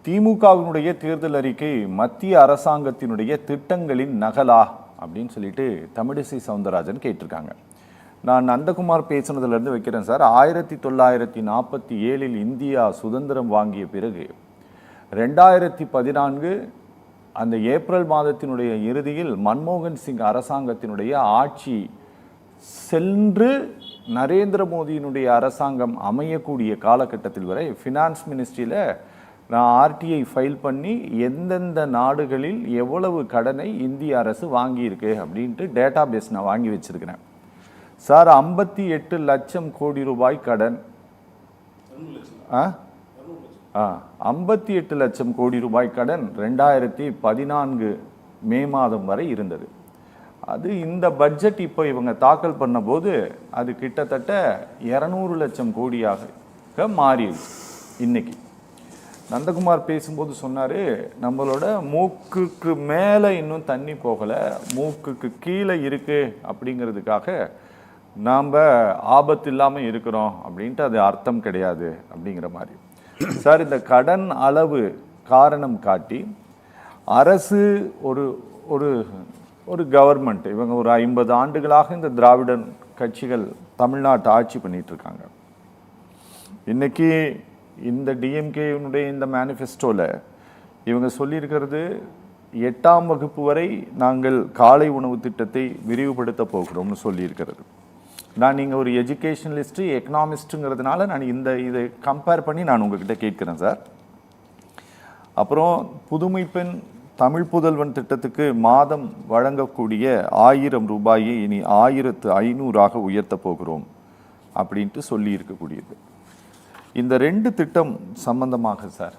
திமுகவினுடைய தேர்தல் அறிக்கை மத்திய அரசாங்கத்தினுடைய திட்டங்களின் நகலா அப்படின்னு சொல்லிட்டு தமிழிசை சவுந்தரராஜன் கேட்டிருக்காங்க. நான் நந்தகுமார் பேசுனதுலேருந்து வைக்கிறேன் சார். 1947 இந்தியா சுதந்திரம் வாங்கிய பிறகு 2014 அந்த ஏப்ரல் மாதத்தினுடைய இறுதியில் மன்மோகன் சிங் அரசாங்கத்தினுடைய ஆட்சி சென்று நரேந்திர மோடியினுடைய அரசாங்கம் அமையக்கூடிய காலகட்டத்தில் வரை ஃபினான்ஸ் மினிஸ்ட்ரியில் நான் ஆர்டிஐ ஃபைல் பண்ணி எந்தெந்த நாடுகளில் எவ்வளவு கடனை இந்திய அரசு வாங்கியிருக்கு அப்படின்ட்டு டேட்டா பேஸ் நான் வாங்கி வச்சிருக்கிறேன் சார். 58 லட்சம் கோடி ரூபாய் கடன், 58 லட்சம் கோடி ரூபாய் கடன் 2014 மே மாதம் வரை இருந்தது. அது இந்த பட்ஜெட் இப்போ இவங்க தாக்கல் பண்ண போது அது கிட்டத்தட்ட 200 லட்சம் கோடியாக மாறிடுச்சு. இன்னைக்கு நந்தகுமார் பேசும்போது சொன்னார், நம்மளோட மூக்குக்கு மேலே இன்னும் தண்ணி போகலை, மூக்குக்கு கீழே இருக்கு அப்படிங்கிறதுக்காக நாம் ஆபத்து இல்லாமல் இருக்கிறோம் அப்படின்ட்டு அது அர்த்தம் கிடையாது அப்படிங்கிற மாதிரி. சார், இந்த கடன் அளவு காரணம் காட்டி அரசு ஒரு ஒரு ஒரு கவர்மெண்ட் இவங்க ஒரு 50 ஆண்டுகளாக இந்த திராவிடன் கட்சிகள் தமிழ்நாட்டை ஆட்சி பண்ணிட்டு இருக்காங்க. இன்னைக்கு இந்த டிஎம்கேனுடைய இந்த மேனிஃபெஸ்டோவில் இவங்க சொல்லியிருக்கிறது 8ஆம் வகுப்பு வரை நாங்கள் காலை உணவு திட்டத்தை விரிவுபடுத்த போகிறோம்னு சொல்லியிருக்கிறது. நீங்கள் ஒரு எஜுகேஷனலிஸ்ட்டு எக்கனாமிஸ்ட்டுங்கிறதுனால நான் இதை கம்பேர் பண்ணி நான் உங்ககிட்ட கேட்குறேன் சார். அப்புறம் புதுமை பெண் தமிழ் புதல்வன் திட்டத்துக்கு மாதம் வழங்கக்கூடிய 1000 ரூபாயை இனி 1500 உயர்த்த போகிறோம் அப்படின்ட்டு சொல்லி இருக்கக்கூடியது. இந்த 2 திட்டம் சம்பந்தமாக சார்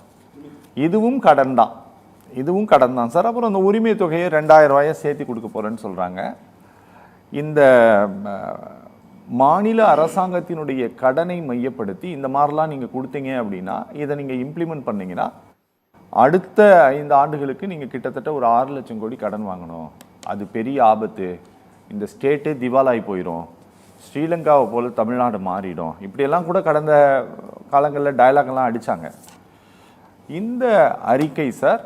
இதுவும் கடன் தான் சார். அப்புறம் அந்த உரிமை தொகையை 2000 ரூபாயை சேர்த்து கொடுக்க போகிறேன்னு சொல்கிறாங்க. இந்த மாநில அரசாங்கத்தினுடைய கடனை மையப்படுத்தி இந்த மாதிரிலாம் நீங்கள் கொடுத்தீங்க அப்படின்னா, இதை நீங்கள் இம்ப்ளிமெண்ட் பண்ணிங்கன்னா அடுத்த 5 ஆண்டுகளுக்கு நீங்கள் கிட்டத்தட்ட ஒரு 6 லட்சம் கோடி கடன் வாங்கணும். அது பெரிய ஆபத்து, இந்த ஸ்டேட்டே திவாலாகி போயிடும், ஸ்ரீலங்காவை போல் தமிழ்நாடு மாறிடும், இப்படியெல்லாம் கூட கடந்த காலங்களில் டயலாக்லாம் அடித்தாங்க. இந்த அறிக்கை சார்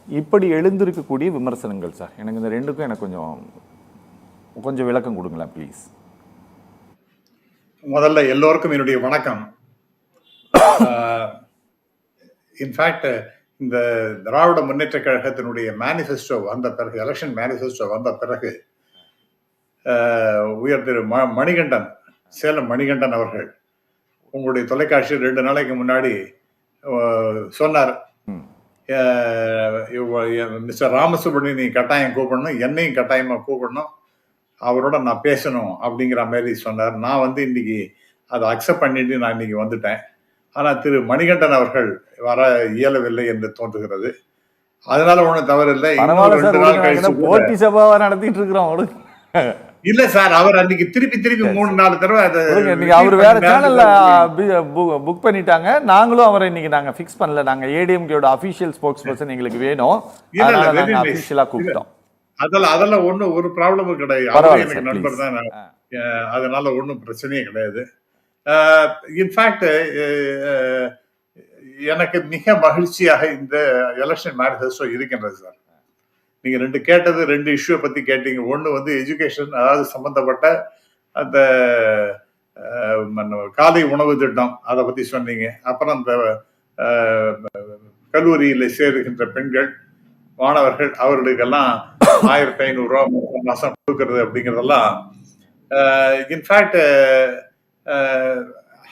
இப்படி எழுந்திருக்கக்கூடிய விமர்சனங்கள் சார், எனக்கு இந்த 2க்கும் எனக்கு கொஞ்சம் விளக்கம் கொடுங்களேன் ப்ளீஸ். முதல்ல எல்லோருக்கும் என்னுடைய வணக்கம். இன்ஃபேக்ட் இந்த திராவிட முன்னேற்ற கழகத்தினுடைய மேனிஃபெஸ்டோ வந்த பிறகு, எலெக்ஷன் மேனிஃபெஸ்டோ வந்த பிறகு உயர் திரு மணிகண்டன், சேலம் மணிகண்டன் அவர்கள் உங்களுடைய தொலைக்காட்சியில் 2 நாளைக்கு முன்னாடி சொன்னார், மிஸ்டர் ராமசுப்ரமணியன் நீ கட்டாயம் கூப்பிடணும், என்னையும் கட்டாயமாக கூப்பிடணும், அவரோட நான் பேசணும் அப்படிங்கிற மாதிரி சொன்னார். நான் இன்னைக்கு அதை அக்செப்ட் பண்ணிட்டு நான் இன்னைக்கு வந்துட்டேன். ஆனால் திரு மணிகண்டன் அவர்கள் வர இயலவில்லை என்று தோன்றுகிறது. அதனால ஒன்றும் தவறு இல்லை. போட்டி சபாவா நடத்திட்டு இருக்கிறோம் இல்ல சார், அவர் அன்னைக்கு திருப்பி 3-4 தடவை அவர் வேற சேனல்ல புக் பண்ணிட்டாங்க. நாங்களும் அவரை இன்னைக்கு நாங்க ஃபிக்ஸ் பண்ணல. நாங்க ஏடிஎம்கேயோட அபிஷியல் ஸ்போக்ஸ் பர்சன் எங்களுக்கு வேணும், அபிஷியலா கூப்பிட்டோம். அதெல்லாம் ஒன்றும் ஒரு ப்ராப்ளமும் கிடையாது. எனக்கு நண்பர் தான், அதனால ஒன்றும் பிரச்சனையே கிடையாது. இன்ஃபேக்ட் எனக்கு மிக மகிழ்ச்சியாக இந்த எலெக்ஷன் மேனிஃபெஸ்டோ இருக்கின்றது சார். நீங்க 2 இஷ்யூ பத்தி கேட்டீங்க. ஒன்று எஜுகேஷன், அதாவது சம்பந்தப்பட்ட அந்த காலை உணவு திட்டம், அதை பத்தி சொன்னீங்க. அப்புறம் அந்த கல்லூரியில் சேருகின்ற பெண்கள் மாணவர்கள் அவர்களுக்கெல்லாம் 1500 ரூபா மாசம் கொடுக்கறது அப்படிங்கிறதெல்லாம் in fact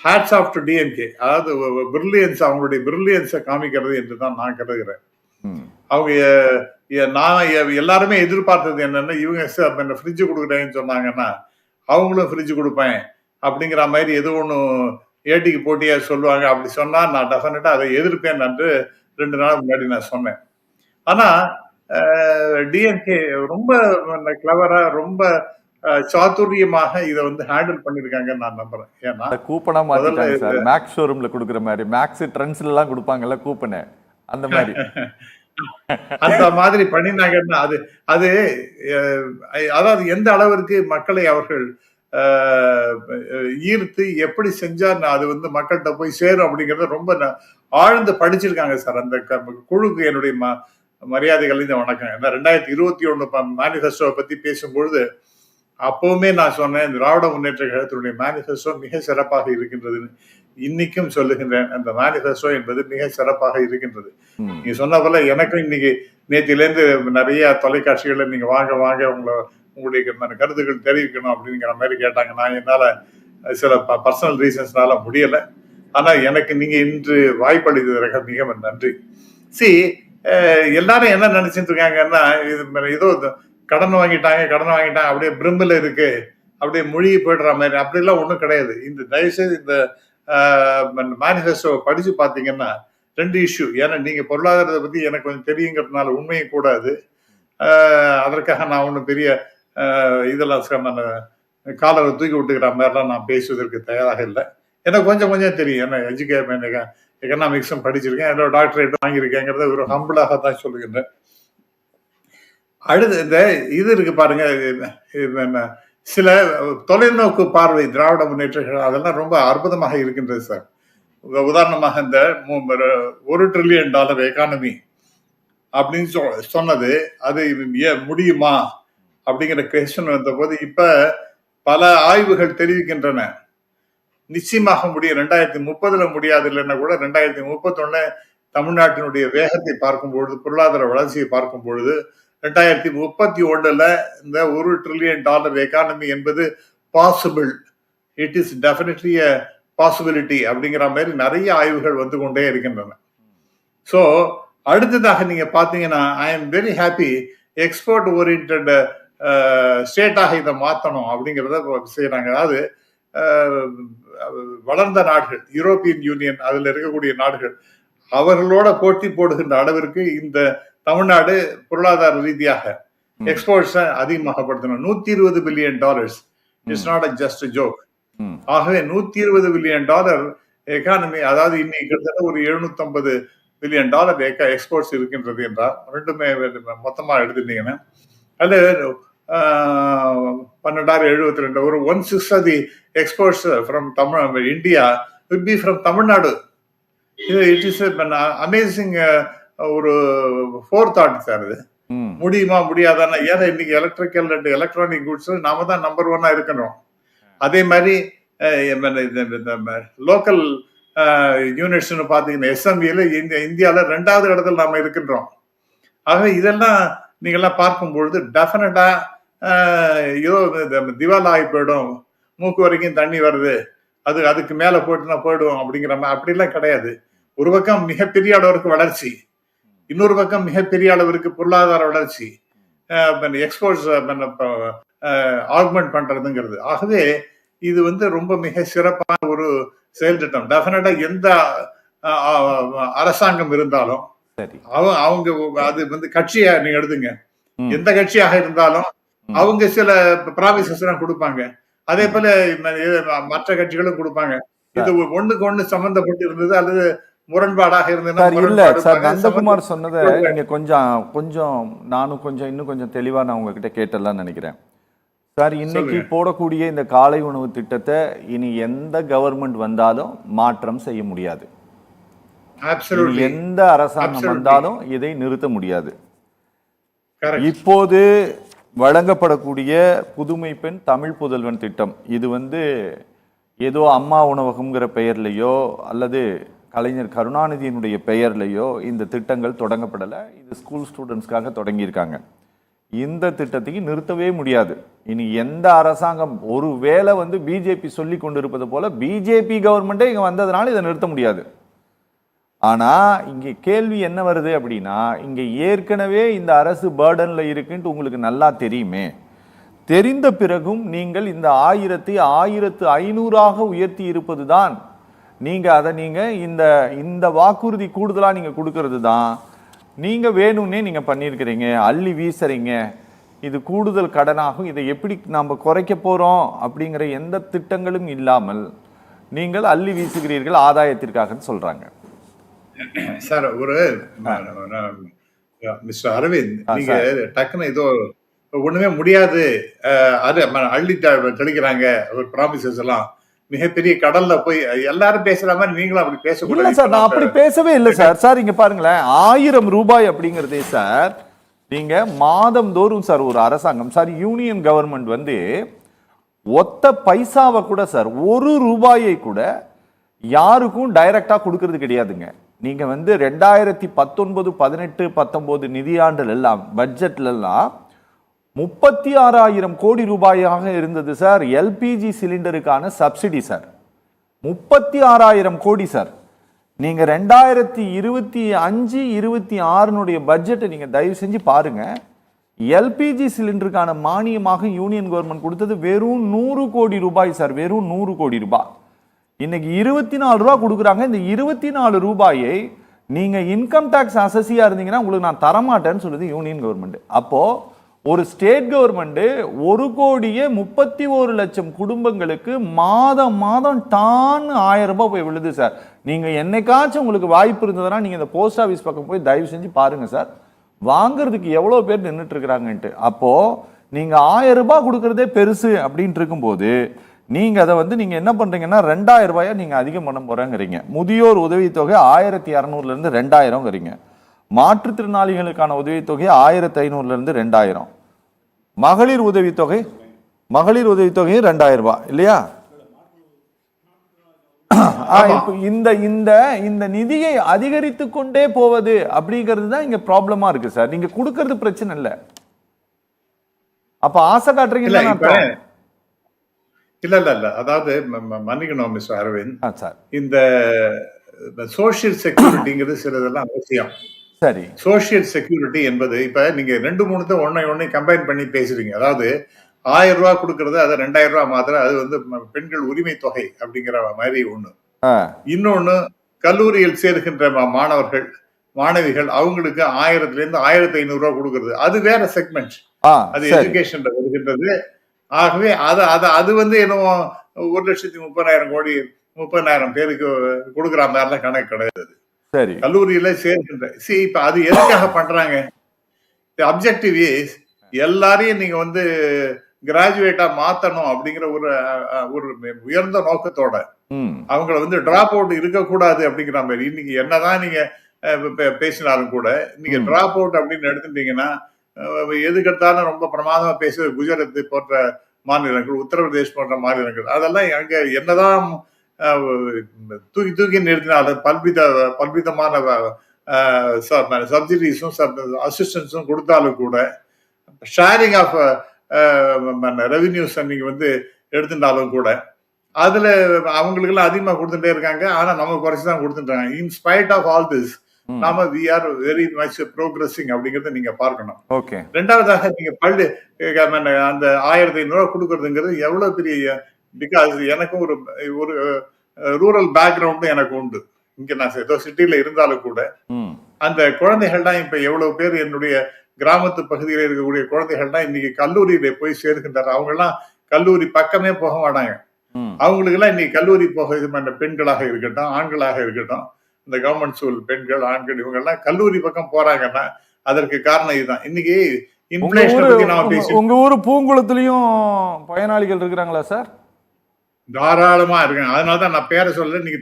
hats off to DMK. அதாவது பிரில்லியன்ஸ், அவங்களுடைய பிரில்லியன்ஸை காமிக்கிறது என்று தான் நான் கருதுகிறேன். அவங்க நான் எல்லாருமே எதிர்பார்த்தது என்னன்னா, இவங்க ஃப்ரிட்ஜு கொடுக்குறேன்னு சொன்னாங்கன்னா அவங்களும் ஃப்ரிட்ஜு கொடுப்பேன் அப்படிங்கிற மாதிரி எது ஒன்றும் ஏட்டிக்கு போட்டியா சொல்லுவாங்க. அப்படி சொன்னா நான் டெஃபினட்டா அதை எதிர்ப்பேன் என்று 2 நாள் முன்னாடி நான் சொன்னேன். ஆனா டிஎம்கே ரொம்ப கிளவரா, ரொம்ப சாதுரியமாக இதை ஹேண்டில் பண்ணிருக்காங்க நான் நம்புறேன். ஏன்னா கூப்பனா மாத்திட்டாங்க சார். மேக்ஸ் ஷோரூம்ல கொடுக்குற மாதிரி, மேக்ஸ் ட்ரெண்ட்ஸ்ல எல்லாம் கொடுப்பாங்கல்ல கூப்பனே, அந்த மாதிரி அந்த மாதிரி பண்ணினாங்கன்னா அது அதாவது எந்த அளவிற்கு மக்களை அவர்கள் ஈர்த்து எப்படி செஞ்சா அது மக்கள்கிட்ட போய் சேரும் அப்படிங்கறத ரொம்ப ஆழ்ந்து படிச்சிருக்காங்க சார். அந்த குழுக்கு என்னுடைய மரியாதைகள் இந்த வணக்கம். 2021 மேனிஃபெஸ்டோவை பத்தி பேசும்பொழுது அப்பவுமே நான் சொன்னேன், திராவிட முன்னேற்ற கழகத்தினுடைய மேனிஃபெஸ்டோ மிக சிறப்பாக இருக்கின்றதுன்னு. இன்னைக்கும் சொல்லுகின்றேன், அந்த மேனிஃபெஸ்டோ என்பது மிக சிறப்பாக இருக்கின்றது. நீங்க சொன்ன போல எனக்கும் இன்னைக்கு நேத்திலேருந்து நிறைய தொலைக்காட்சிகள்ல நீங்க வாங்க வாங்க உங்களுடைய கருத்துக்கள் தெரிவிக்கணும் அப்படிங்கிற மாதிரி கேட்டாங்க. நான் என்னால சில பர்சனல் ரீசன்ஸ்னால முடியல. ஆனா எனக்கு நீங்க இன்று வாய்ப்பளித்ததற்கு மிக நன்றி. எல்லாரும் என்ன நினைச்சிட்டு இருக்காங்கன்னா, இது ஏதோ கடன் வாங்கிட்டாங்க அப்படியே பிரிம்பில் இருக்கு, அப்படியே மொழி போயிடுற மாதிரி, அப்படிலாம் ஒன்றும் கிடையாது. இந்த தயவுசெய்து இந்த மேனிஃபெஸ்டோ படிச்சு பார்த்தீங்கன்னா 2 இஷ்யூ. ஏன்னா நீங்க பொருளாதாரத்தை பத்தி எனக்கு கொஞ்சம் தெரியுங்கிறதுனால உண்மையும் கூடாது. அதற்காக நான் ஒன்றும் பெரிய இதெல்லாம் நான் காலரை தூக்கி விட்டுக்கிற மாதிரிலாம் நான் பேசுவதற்கு தயாராக இல்லை. எனக்கு கொஞ்சம் தெரியும். ஏன்னா எக்கனாமிக்ஸும் படிச்சிருக்கேன், என்னோட டாக்டரேட் வாங்கியிருக்கேங்கிறத ஒரு ஹம்பிளாக தான் சொல்லுகின்றேன். அடுத்து இந்த இது இருக்கு பாருங்க, சில தொலைநோக்கு பார்வை திராவிட முன்னேற்ற அதெல்லாம் ரொம்ப அற்புதமாக இருக்கின்றது சார். உதாரணமாக இந்த $1 trillion எக்கானமி அப்படின்னு சொன்னது, அது முடியுமா அப்படிங்கிற கொஸ்டின் வந்த போது இப்ப பல ஆய்வுகள் தெரிவிக்கின்றன, நிச்சயமாக முடியும். 2030 முடியாது இல்லைன்னா கூட 2031 தமிழ்நாட்டினுடைய வேகத்தை பார்க்கும் பொழுது, பொருளாதார வளர்ச்சியை பார்க்கும் பொழுது 2031 இந்த $1 trillion எக்கானமி என்பது possible, it is definitely a possibility அப்படிங்கிற மாதிரி நிறைய ஆய்வுகள் வந்து கொண்டே இருக்கின்றன. ஸோ அடுத்ததாக நீங்க பாத்தீங்கன்னா, I am very happy, export oriented ஸ்டேட்டாக இதை மாற்றணும் அப்படிங்கிறத செய்யறாங்க. அதாவது வளர்ந்த நாடுகள், யூரோப்பியன் யூனியன், அதுல இருக்கக்கூடிய நாடுகள் அவர்களோட போட்டி போடுகின்ற அளவிற்கு இந்த தமிழ்நாடு பொருளாதார ரீதியாக எக்ஸ்போர்ட்ஸ் அதிகமாக படுத்தணும். $120 billion it's not a just joke. ஆகவே $120 billion எக்கானமி, அதாவது இன்னைக்கு கிட்டத்தட்ட ஒரு $750 billion எக்ஸ்போர்ட்ஸ் இருக்கின்றது என்றால், ரெண்டுமே மொத்தமா எடுத்துட்டீங்கன்னா அது 12,72 ஒரு 1/6 of the exports from India will be from Tamil Nadu. It is an amazing ஒரு forethought சார். இது முடியுமா முடியாதானா? ஏன்னா இன்னைக்கு எலக்ட்ரிக்கல் அண்ட் எலக்ட்ரானிக் குட்ஸ் நாம தான் நம்பர் 1 இருக்கணும். அதே மாதிரி லோக்கல் யூனிட்ஸ்னு பாத்தீங்கன்னா எஸ்எம்இல இந்தியாவில 2வது இடத்துல நாம இருக்கின்றோம். ஆக இதெல்லாம் நீங்கெல்லாம் பார்க்கும்பொழுது டெஃபினட்டா ஏதோ திவாலா ஆகி போயிடும், மூக்கு வரைக்கும் தண்ணி வருது, அதுக்கு மேல போயிடுவோம் அப்படிங்கிற மாதிரி அப்படிலாம் கிடையாது. ஒரு பக்கம் மிகப்பெரிய அளவிற்கு வளர்ச்சி, இன்னொரு பக்கம் மிகப்பெரிய அளவிற்கு பொருளாதார வளர்ச்சி, எக்ஸ்போர்ட்ஸ் ஆக்மெண்ட் பண்றதுங்கிறது. ஆகவே இது ரொம்ப மிக சிறப்பான ஒரு செயல் திட்டம். டெஃபினட்டா எந்த அரசாங்கம் இருந்தாலும் அவங்க அது கட்சியா நீங்க எடுத்துங்க, எந்த கட்சியாக இருந்தாலும் அவங்க சில ப்ராமிசஸ் எல்லாம் கொடுப்பாங்க. அதே போல மற்ற கட்சிகளும் கொடுப்பாங்க. இது ஒண்ணுக்கு ஒண்ணு சம்பந்தப்பட்டு இருந்தது அல்லது முரண்பாடாக இருந்தது. நந்தகுமார் சொன்னதை நீங்க கொஞ்சம் நானும் இன்னும் கொஞ்சம் தெளிவா நான் உங்ககிட்ட கேட்டலாம் நினைக்கிறேன் சார். இன்னைக்கு போடக்கூடிய இந்த காலை உணவு திட்டத்தை இனி எந்த கவர்மெண்ட் வந்தாலும் மாற்றம் செய்ய முடியாது. எந்த அரசாங்கம் வந்தாலும் இதை நிறுத்த முடியாது. இப்போது வழங்கப்படக்கூடிய புதுமை பெண் தமிழ் புதல்வன் திட்டம், இது ஏதோ அம்மா உணவகம்ங்கிற பெயர்லையோ அல்லது கலைஞர் கருணாநிதியினுடைய பெயர்லையோ இந்த திட்டங்கள் தொடங்கப்படலை. இது ஸ்கூல் ஸ்டூடெண்ட்ஸ்க்காக தொடங்கியிருக்காங்க. இந்த திட்டத்தையும் நிறுத்தவே முடியாது. இனி எந்த அரசாங்கம், ஒரு வேளை பிஜேபி சொல்லி கொண்டிருப்பது போல பிஜேபி கவர்மெண்டே இங்க வந்ததுனால இதை நிறுத்த முடியாது. ஆனா இங்க கேள்வி என்ன வருது அப்படின்னா, இங்க ஏற்கனவே இந்த அரசு பேர்டன்ல இருக்குன்ட்டு உங்களுக்கு நல்லா தெரியுமே, தெரிந்த பிறகும் நீங்கள் இந்த 1500 உயர்த்தி இருப்பதுதான் நீங்க இந்த வாக்குறுதி கூடுதலா நீங்க கொடுக்கறது தான் நீங்க வேணும்னே நீங்க பண்ணியிருக்கிறீங்க, அள்ளி வீசுறீங்க. இது கூடுதல் கடனாகும், இதை எப்படி நாம குறைக்க போறோம் அப்படிங்கிற எந்த திட்டங்களும் இல்லாமல் நீங்கள் அள்ளி வீசுகிறீர்கள் ஆதாயத்திற்காக சொல்றாங்க சார். ஒரு மிஸ்டர் அரவிந்த், நீங்க டக்குன்னு ஏதோ ஒண்ணுமே முடியாது அது அள்ளி தெளிக்கிறாங்க ஒரு ப்ராமிசஸ் எல்லாம். மிகப்பெரிய கடல்ல போய் எல்லாரும் பேசுற மாதிரி நீங்களும் அப்படி இல்ல பேசக்கூடாது. சார், நான் அப்படி பேசவே இல்லை சார். சார் இங்க பாருங்களேன், 1000 ரூபாய் அப்படிங்கிறதே சார், நீங்க மாதம்தோறும் சார் ஒரு அரசாங்கம் சார், யூனியன் கவர்மெண்ட் வந்து ஒத்த பைசாவை கூட சார், 1 ரூபாயை கூட யாருக்கும் டைரக்டா கொடுக்கறது கிடையாதுங்க. நீங்க வந்து 2019, 18, 19 நிதியாண்டுல எல்லாம் பட்ஜெட்ல எல்லாம் 36,000 கோடி ரூபாயாக இருந்தது சார் எல்பிஜி சிலிண்டருக்கான சப்சிடி சார். 36,000 கோடி சார். நீங்க 2025, 26 பட்ஜெட்டை நீங்க தயவு செஞ்சு பாருங்க. எல்பிஜி சிலிண்டருக்கான மானியமாக யூனியன் கவர்மெண்ட் கொடுத்தது வெறும் 100 கோடி ரூபாய் சார், வெறும் 100 கோடி ரூபாய். இன்னைக்கு 24 ரூபாய் கொடுக்குறாங்க. இந்த 24 ரூபாயை நீங்க இன்கம் டாக்ஸ் அசஸியா இருந்தீங்கன்னா உங்களுக்கு நான் தரமாட்டேன்னு சொல்லுது யூனியன் கவர்மெண்ட். அப்போ ஒரு ஸ்டேட் கவர்மெண்ட் 1,31,00,000 குடும்பங்களுக்கு மாதம் மாதம் டான் 1000 ரூபாய் போய் விழுது சார். நீங்க என்னைக்காச்சும் உங்களுக்கு வாய்ப்பு இருந்ததுன்னா நீங்க இந்த போஸ்ட் ஆஃபீஸ் பக்கம் போய் தயவு செஞ்சு பாருங்க சார், வாங்குறதுக்கு எவ்வளவு பேர் நின்றுட்டு இருக்கிறாங்கன்ட்டு. அப்போ நீங்க 1000 ரூபாய் கொடுக்கறதே பெருசு அப்படின்ட்டு இருக்கும்போது நீங்க அதை வந்து நீங்க என்ன பண்றீங்கன்னா 2000 ரூபாயை நீங்க அதிகம் பண்ண போறேங்கிறீங்க. முதியோர் உதவித்தொகை 1,200 இருந்து 2000ங்கிறீங்க. மாற்றுத்திறனாளிகளுக்கான உதவித்தொகை 1,500 இருந்து 2000. மகளிர் உதவித்தொகை 2000 ரூபாய் இல்லையா? இப்போ இந்த நிதியை அதிகரித்து கொண்டே போவது அப்படிங்கிறது தான் இங்க ப்ராப்ளமா இருக்கு சார். நீங்க கொடுக்கறது பிரச்சனை இல்ல, அப்ப ஆசை காட்டுறீங்க. இல்ல அதாவது மன்னிக்கணும் மிஸ்டர் அரவிந்த், சார் இந்த சோசியல் செக்யூரிட்டிங்கிறது சிலதெல்லாம் அவசியம். சரி, சோசியல் செக்யூரிட்டி என்பது இப்ப நீங்க 2-3 ஒன்னை கம்பைன் பண்ணி பேசுறீங்க. அதாவது 1000 ரூபாய் கொடுக்கறது அதை 2000 ரூபாய் மாத்திர அது வந்து பெண்கள் உரிமை தொகை அப்படிங்கிற மாதிரி ஒண்ணு. இன்னொன்னு கல்லூரியில் சேர்கின்ற மாணவர்கள் மாணவிகள் அவங்களுக்கு 1000 இருந்து 1,500 ரூபாய் கொடுக்கறது அது வேற செக்மெண்ட், அது எஜுகேஷன்ல வருகின்றது. ஆகவே அது வந்து என்னவோ 1,30,000 பேருக்கு கொடுக்குற மாதிரிலாம் கணக்கு கிடையாது. சரி, கல்லூரியில சேர்க்கின்ற இப்ப அது எதுக்காக பண்றாங்க? அப்ஜெக்டிவ் இஸ் எல்லாரையும் நீங்க வந்து கிராஜுவேட்டா மாத்தணும் அப்படிங்கிற ஒரு உயர்ந்த நோக்கத்தோட அவங்கள வந்து டிராப் அவுட் இருக்கக்கூடாது அப்படிங்கிற மாதிரி. இன்னைக்கு என்னதான் நீங்க பேசினாலும் கூட நீங்க டிராப் அவுட் அப்படின்னு எடுத்துட்டீங்கன்னா எதுக்கெடுத்தாலும் ரொம்ப பிரமாதமா பேசுற குஜராத் போன்ற மாநிலங்கள், உத்தரப்பிரதேஷ் போன்ற மாநிலங்கள், அதெல்லாம் அங்க என்னதான் தூக்கி நிறுத்தினாலும் பல்விதமான சப்சிடிஸும் அசிஸ்டன்ஸும் கொடுத்தாலும் கூட ஷேரிங் ஆஃப் ரெவென்யூஸ் நீங்க வந்து எடுத்துட்டாலும் கூட அதுல அவங்களுக்கு எல்லாம் அதிகமா கொடுத்துட்டே இருக்காங்க. ஆனா நம்ம குறைச்சுதான் கொடுத்துட்டாங்க. In spite of all this நாம we are very much progressing அப்படிங்கறத நீங்க பார்க்கணும். ரெண்டாவதாக நீங்க அந்த 1,500 ரூபாய் கொடுக்கறதுங்கிறது எவ்வளவு பெரிய, பிகாஸ் எனக்கும் ஒரு ரூரல் பேக்ரவுண்டும் எனக்கு உண்டு. இங்க நான் ஏதோ சிட்டில இருந்தாலும் கூட அந்த குழந்தைகள்லாம் இப்ப எவ்வளவு பேர் என்னுடைய கிராமத்து பகுதியில் இருக்கக்கூடிய குழந்தைகள்லாம் இன்னைக்கு கல்லூரியில போய் சேர்க்கின்றார். அவங்க எல்லாம் கல்லூரி பக்கமே போக மாட்டாங்க. அவங்களுக்கு எல்லாம் இன்னைக்கு கல்லூரி போக பெண்களாக இருக்கட்டும் ஆண்களாக இருக்கட்டும், இந்த கவர்மெண்ட் ஸ்கூல் பெண்கள் ஆண்கள் இவங்க எல்லாம் கல்லூரி பக்கம் போறாங்கன்னா அதற்கு காரணம் இதுதான். இன்னைக்கு இன்ஃப்ளேஷன் பத்தி நாம பேசி, உங்க ஊரு பூங்குளத்திலயும் பயனாளிகள் இருக்கிறாங்களா சார்? தாராளமா இருக்காங்க. அதனாலதான் நான் பேரை சொல்ல நீங்க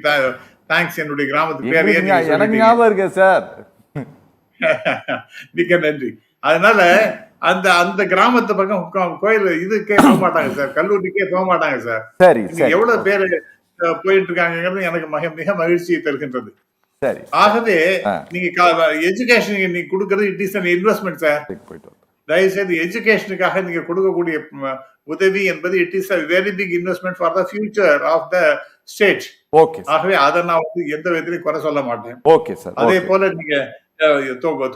தேங்க்ஸ், என்னுடைய கிராமத்து பேர் எனக்கு ஞாபகம் இருக்கு சார். மிக்க நன்றி. அதனால அந்த கிராமத்து பக்கம் கோயில் இதுக்கே போக மாட்டாங்க சார், கல்லூரிக்கே போக மாட்டாங்க சார். சரி, எவ்வளவு பேரு போயிட்டு இருக்காங்கிறது எனக்கு மிக மகிழ்ச்சியை தருகின்றது. சரி, ஆகவே நீங்க எஜுகேஷன் நீங்க கொடுக்கறது it is an investment sir. தயவுசெய்து எஜுகேஷனுக்காக நீங்க கொடுக்கக்கூடிய உதவி என்பது it is a very big investment for the future of the state. Okay, ஆகவே அதை நான் வந்து எந்த விதத்திலையும் குறை சொல்ல மாட்டேன். Okay sir. அதே போல நீங்க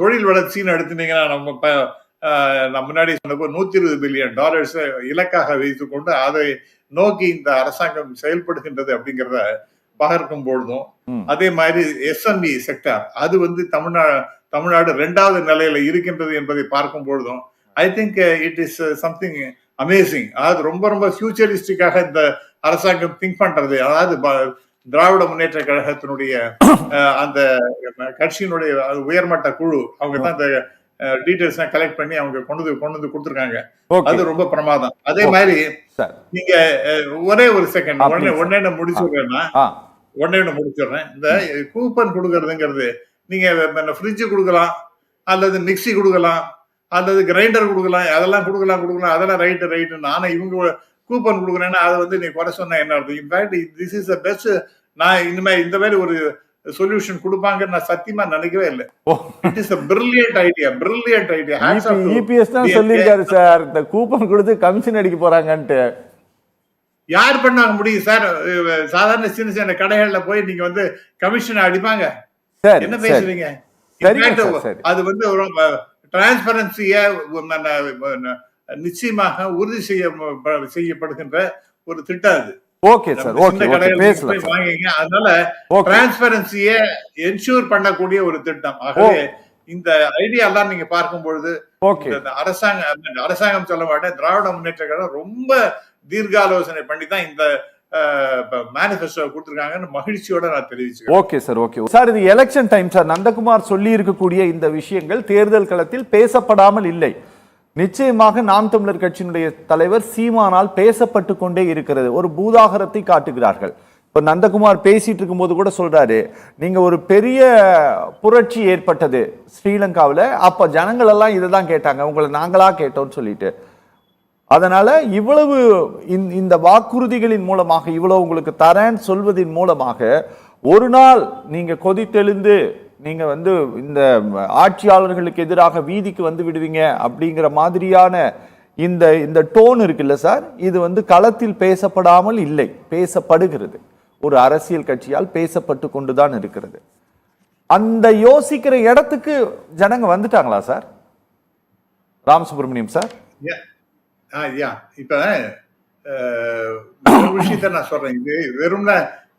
தொழில் வளர்ச்சின்னு எடுத்துட்டீங்கன்னா நம்ம முன்னாடி சொன்னப்போ $120 பில்லியன் இலக்காக வைத்துக் கொண்டு அதை நோக்கி இந்த அரசாங்கம் செயல்படுகின்றது அப்படிங்கிறத பார்க்கும் பொழுதும், அதே மாதிரி எஸ்எம்இ செக்டார் அது வந்து தமிழ்நாடு 2வது நிலையில இருக்கின்றது என்பதை பார்க்கும் பொழுதும் I think it is something amazing. அதாவது ரொம்ப ரொம்ப ஃபியூச்சரிஸ்டிக்காக இந்த அரசாங்கம் திங்க் பண்றது. அதாவது திராவிட முன்னேற்ற கழகத்தினுடைய அந்த கட்சியினுடைய உயர்மட்ட குழு அவங்க தான் இந்த டீடைல்ஸ் கலெக்ட் பண்ணி அவங்க கொண்டு வந்து கொடுத்துருக்காங்க. ஓகே அது ரொம்ப பிரமாதம். அதே ஓகே மாதிரி சார். நீங்க ஒரே ஒரு செகண்ட் ப்ளீஸ் சார். ஒன்னே நான் முடிச்சுடுறேன்னா ஆ முடிச்சிடுறேன். இந்த ம் கூப்பன் கொடுக்கறதுங்கிறது நீங்க ஃப்ரிட்ஜ் கொடுக்கலாம், அல்லது மிக்ஸி கொடுக்கலாம், அல்லது கிரைண்டர் கொடுக்கலாம், அதெல்லாம் கொடுக்கலாம், அதெல்லாம் ரைட்டு. ஆனா இவங்க கூப்பன் கொடுக்குறேன்னா அதை வந்து நீ குறை சொன்னா என்ன அர்த்தம்? In fact this is the best. நான் இந்த மாதிரி ஒரு சொல்யூஷன் கொடுப்பாங்கன்னு நான் சத்தியமா நினைக்கவே இல்லை. ஓ it is a brilliant idea. Hats off to EPS தான் DMK. சொல்லியிருக்காரு சார், இந்த கூப்பன் கொடுத்து கமிஷன் அடிக்க போறாங்கன்ட்டு. யார் பண்ணாங்க முடியும் சார்? சாதாரண சின்ன கடைகள்ல போய் நீங்க வந்து கமிஷன் அடிப்பாங்க? சரி என்ன சரி பேசுறீங்க? சரிங்க இன்ஃபேக்ட் சார். சரி அது வந்து டிரான்ஸ்பரன்சிய நிச்சயமாக உறுதி செய்யப்படுகின்ற ஒரு திட்டம் அது. Okay sir. நம்ம ஓகே சின்ன ஓகே கடைகள் பேசலாம் போய் சார். வாங்கிங்க. அதனால ஓகே டிரான்ஸ்பரன்சிய என்ஷூர் பண்ணக்கூடிய ஒரு திட்டம். ஓ ஆகவே இந்த ஐடியா எல்லாம் நீங்க பார்க்கும் பொழுது ஓகே இந்த அரசாங்கம் சொல்ல மாட்டேன், திராவிட முன்னேற்ற கழகம் ரொம்ப தீர்க்காலோசனை பண்ணி தான் இந்த மேனிஃபெஸ்டோ கொடுத்திருக்காங்கன்னு மகிழ்ச்சியோட நான் தெரிவிச்சுக்கிறேன். Okay sir. ஓகே சார், இது எலெக்ஷன் டைம் சார். நந்தகுமார் சொல்லி இருக்கக்கூடிய இந்த விஷயங்கள் தேர்தல் களத்தில் பேசப்படாமல் இல்லை. நிச்சயமாக நாம் தமிழர் கட்சியினுடைய தலைவர் சீமானால் பேசப்பட்டு கொண்டே இருக்கிறது. ஒரு பூதாகரத்தை காட்டுகிறார்கள். இப்ப நந்தகுமார் பேசிட்டு இருக்கும்போது கூட சொல்றாரு, நீங்க ஒரு பெரிய புரட்சி ஏற்பட்டது ஸ்ரீலங்காவில், அப்ப ஜனங்கள் எல்லாம் இதை தான் கேட்டாங்க, உங்களை நாங்களா கேட்டோம்னு சொல்லிட்டு. அதனால இவ்வளவு இந்த வாக்குறுதிகளின் மூலமாக இவ்வளவு உங்களுக்கு தரேன்னு சொல்வதின் மூலமாக ஒரு நாள் நீங்க கொதித்தெழுந்து நீங்க வந்து இந்த ஆட்சியாளர்களுக்கு எதிராக வீதிக்கு வந்து விடுவீங்க அப்படிங்கிற மாதிரியான இந்த டோன் இருக்குல்ல சார், இது வந்து களத்தில் பேசப்படாமல் இல்லை, பேசப்படுகிறது. ஒரு அரசியல் கட்சியால் பேசப்பட்டு கொண்டுதான் இருக்கிறது. அந்த யோசிக்கிற இடத்துக்கு ஜனங்க வந்துட்டாங்களா சார்? ராமசுப்ரமணியம் சார். இப்ப ஒரு விஷயத்த நான் சொல்றேன். இது வெறும்னா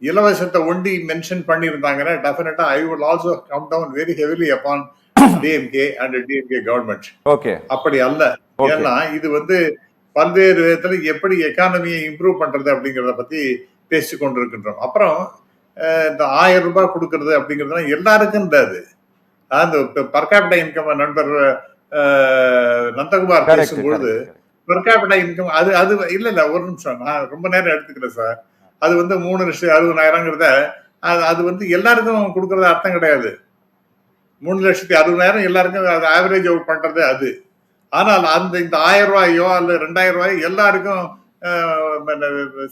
இலவசத்தை ஒண்டி மென்ஷன் பண்ணியிருந்தாங்கன்னா definitely I would also come down very heavily upon DMK and DMK government. Okay அப்படி அல்ல. ஏன்னா இது வந்து பல்வேறு விதத்துல எப்படி எக்கானமியை இம்ப்ரூவ் பண்றது அப்படிங்கறத பத்தி பேசி கொண்டிருக்கின்றோம். அப்புறம் இந்த 1000 ரூபாய் கொடுக்கறது அப்படிங்கறதுலாம் எல்லாருக்கும் அது அந்த பர் கேபிட்டா இன்கம் நண்பர் நந்தகுமார் பேசும்பொழுது பர் கேபிட்டா இன்கம் அது இல்ல ஒரு நிமிஷம், நான் ரொம்ப நேரம் எடுத்துக்கிறேன் சார். அது வந்து 3,60,000 அது வந்து எல்லாருக்கும் கொடுக்கறது அர்த்தம் கிடையாது. 3,60,000 எல்லாருக்கும் அது ஆவரேஜ் அவுட் பண்றது அது. ஆனால் இந்த 1000 ரூபாயோ அல்ல 2000 ரூபாயோ எல்லாருக்கும்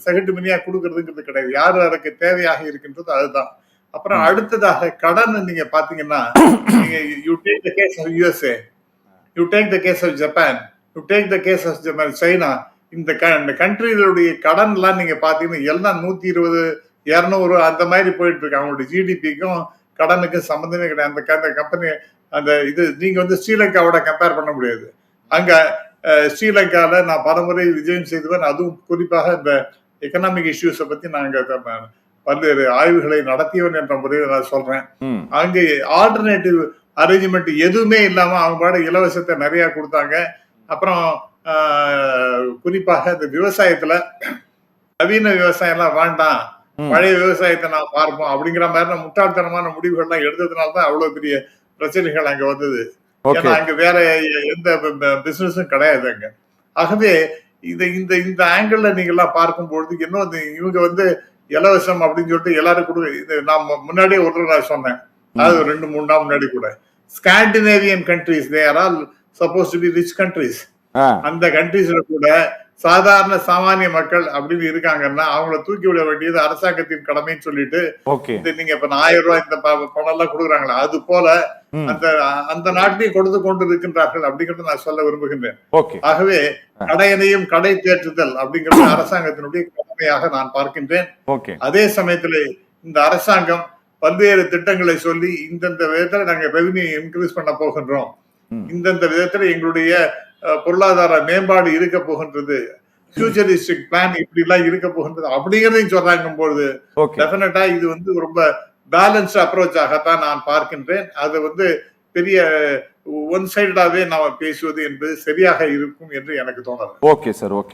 சகட்டு மினியா கொடுக்கறதுங்கிறது கிடையாது. யாரு அதுக்கு தேவையாக இருக்கின்றது அதுதான். அப்புறம் அடுத்ததாக கடன் நீங்க பாத்தீங்கன்னா, நீங்க you take the case of USA, you take the case of Japan, you take the case of China. இந்த கண்ட்ரிகளுடைய கடன் எல்லாம் நீங்க பாத்தீங்கன்னா எல்லாம் 120, 200 அந்த மாதிரி போயிட்டு இருக்கு. அவங்களுடைய ஜிடிபிக்கும் கடனுக்கும் சம்பந்தமே கிடையாது. அந்த கம்பெனி அந்த இது நீங்க வந்து ஸ்ரீலங்காவோட கம்பேர் பண்ண முடியாது. அங்க ஸ்ரீலங்கால நான் பலமுறை விஜயம் செய்துவேன். அதுவும் குறிப்பாக இந்த எக்கனாமிக் இஷ்யூஸை பத்தி நாங்க பல்வேறு ஆய்வுகளை நடத்தியவன் என்ற முறையில் நான் சொல்றேன். அங்கே ஆல்டர்னேட்டிவ் அரேஞ்ச்மெண்ட் எதுவுமே இல்லாம அவங்க பாட இலவசத்தை நிறைய கொடுத்தாங்க. அப்புறம் குறிப்பாக இந்த விவசாயத்துல நவீன விவசாயம் எல்லாம் வேண்டாம், பழைய விவசாயத்தை நான் பார்ப்போம் அப்படிங்கிற மாதிரி முட்டாள்தனமான முடிவுகள்லாம் எடுத்ததுனால்தான் அவ்வளவு பெரிய பிரச்சனைகள் அங்க வந்தது. ஏன்னா அங்க வேற எந்த பிசினஸும் கிடையாது அங்க. ஆகவே இந்த ஆங்கிள் நீங்க எல்லாம் பார்க்கும்பொழுது இன்னும் இவங்க வந்து இலவசம் அப்படின்னு சொல்லிட்டு எல்லாரும் இது நான் முன்னாடியே நான் சொன்னேன். அது 2-3 நாள் முன்னாடி கூட Scandinavian countries they are all suppose to be rich countries. அந்த கண்ட்ரிஸ்ல கூட சாதாரண சாமானிய மக்கள் அப்படின்னு இருக்காங்கன்னா அவங்கள தூக்கி விட வேண்டியது அரசாங்கத்தின் கடமைன்னு சொல்லிட்டு நீங்க இப்ப 1000 ரூபாய் இந்த பணம் எல்லாம் கொடுக்குறாங்களா, அது போல அந்த நாட்டிலையும் கொடுத்து கொண்டு இருக்கின்றார்கள் அப்படிங்கறத நான் சொல்ல விரும்புகின்றேன். ஆகவே கடையனையும் கடை தேற்றுதல் அப்படிங்கிறது அரசாங்கத்தினுடைய கடமையாக நான் பார்க்கின்றேன். அதே சமயத்துல இந்த அரசாங்கம் பல்வேறு திட்டங்களை சொல்லி இந்தந்த விதத்துல நாங்க ரெவென்யூ இன்க்ரீஸ் பண்ண போகின்றோம், இந்தந்த விதத்துல எங்களுடைய பொருளாதார மேம்பாடு இருக்க போகின்றது, ஃபியூச்சரிஸ்டிக் பிளான் இப்படி எல்லாம் இருக்க போகின்றது அப்படிங்கிறதையும் சொல்றாங்க பொழுது டெஃபினட்டா இது வந்து ரொம்ப பேலன்ஸ்ட் அப்ரோச்சாகத்தான் நான் பார்க்கின்றேன். அது வந்து பெரிய ஒன் சைடாவே நாம பேசுவது என்பது சரியாக இருக்கும் என்று எனக்கு தோணல. Okay sir. ஓகே.